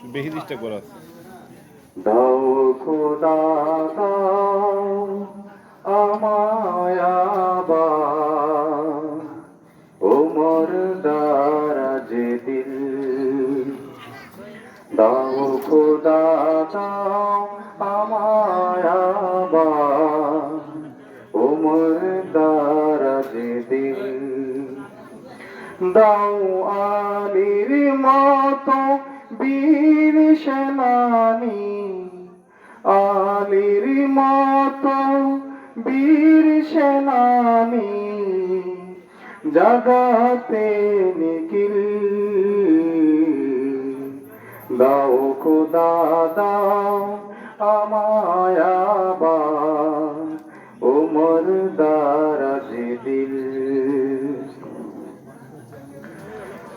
বেশি চেষ্টা করা দাও খোদা দাও আমায় আবার ওমর দারাজ দিল দাও খোদা দাও আমায় আবার ওমর দারাজ দিল দাও আলীর মতো বীর সেনানী আলীর মতো বীর সেনানী জাগাতে নিখিল দাও খোদা দাও আমায় আবার ওমর দারাজ দিল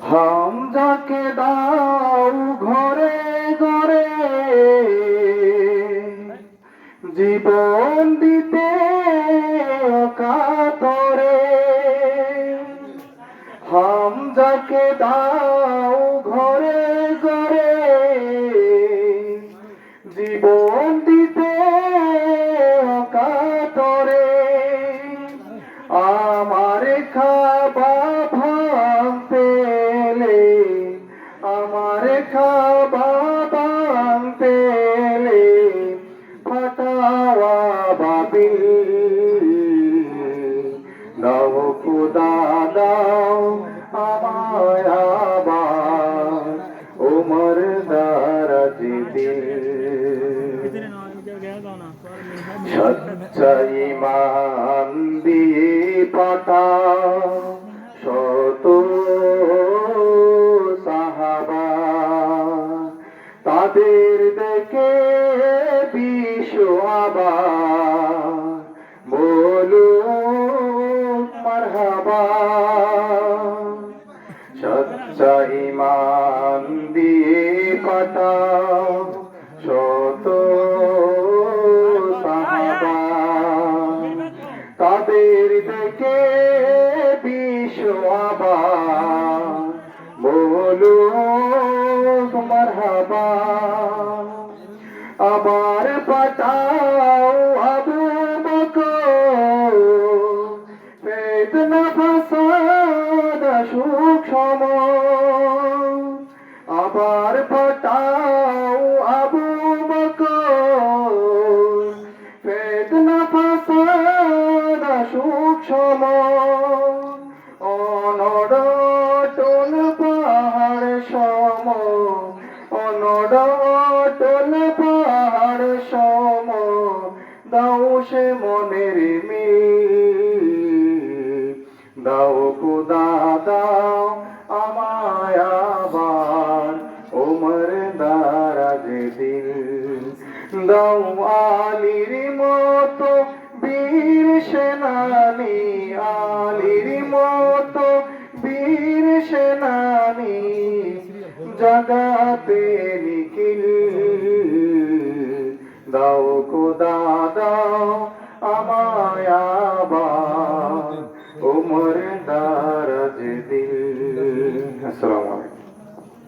হামজাকে দাও ঘরে ঘরে জীবন দিতে কাতরে হামজাকে দাও ঘরে ঘরে জীবন দিতে কাতরে আমার খাবা ভাঙতে আমার খাবা ভাঙতে ফাটাওয়া বাবিল দাও খোদা দাও আমায় আবার ওমর দারাজ দিল সচ্চা ঈমান দিয়ে পাঠাও শত সাহাবা তাদের দেখে বিশ্ব আবার বলো মারহাবা সচ্চা ঈমান দিয়ে পাঠাও শত সাহাবা তাদের দেখে বিশ্ব আবার বলো মারহাবা আবার পাঠাও আবু বকর ফিতনা ফাসাদ সূক্ষ্ম আবার পাঠাও আবু বকর ফিতনা ফাসাদ সূক্ষ্ম অনড়টন পাহাড় সম অনড়টন পাহাড় সম দাও সে মনের মিল দাও খোদা দাও আমায় আবার ওমর দারাজ দিল দাও আলীর মতো বীর সেনানী আলীর মতো বীর সেনানী জাগাতে নিখিল দাও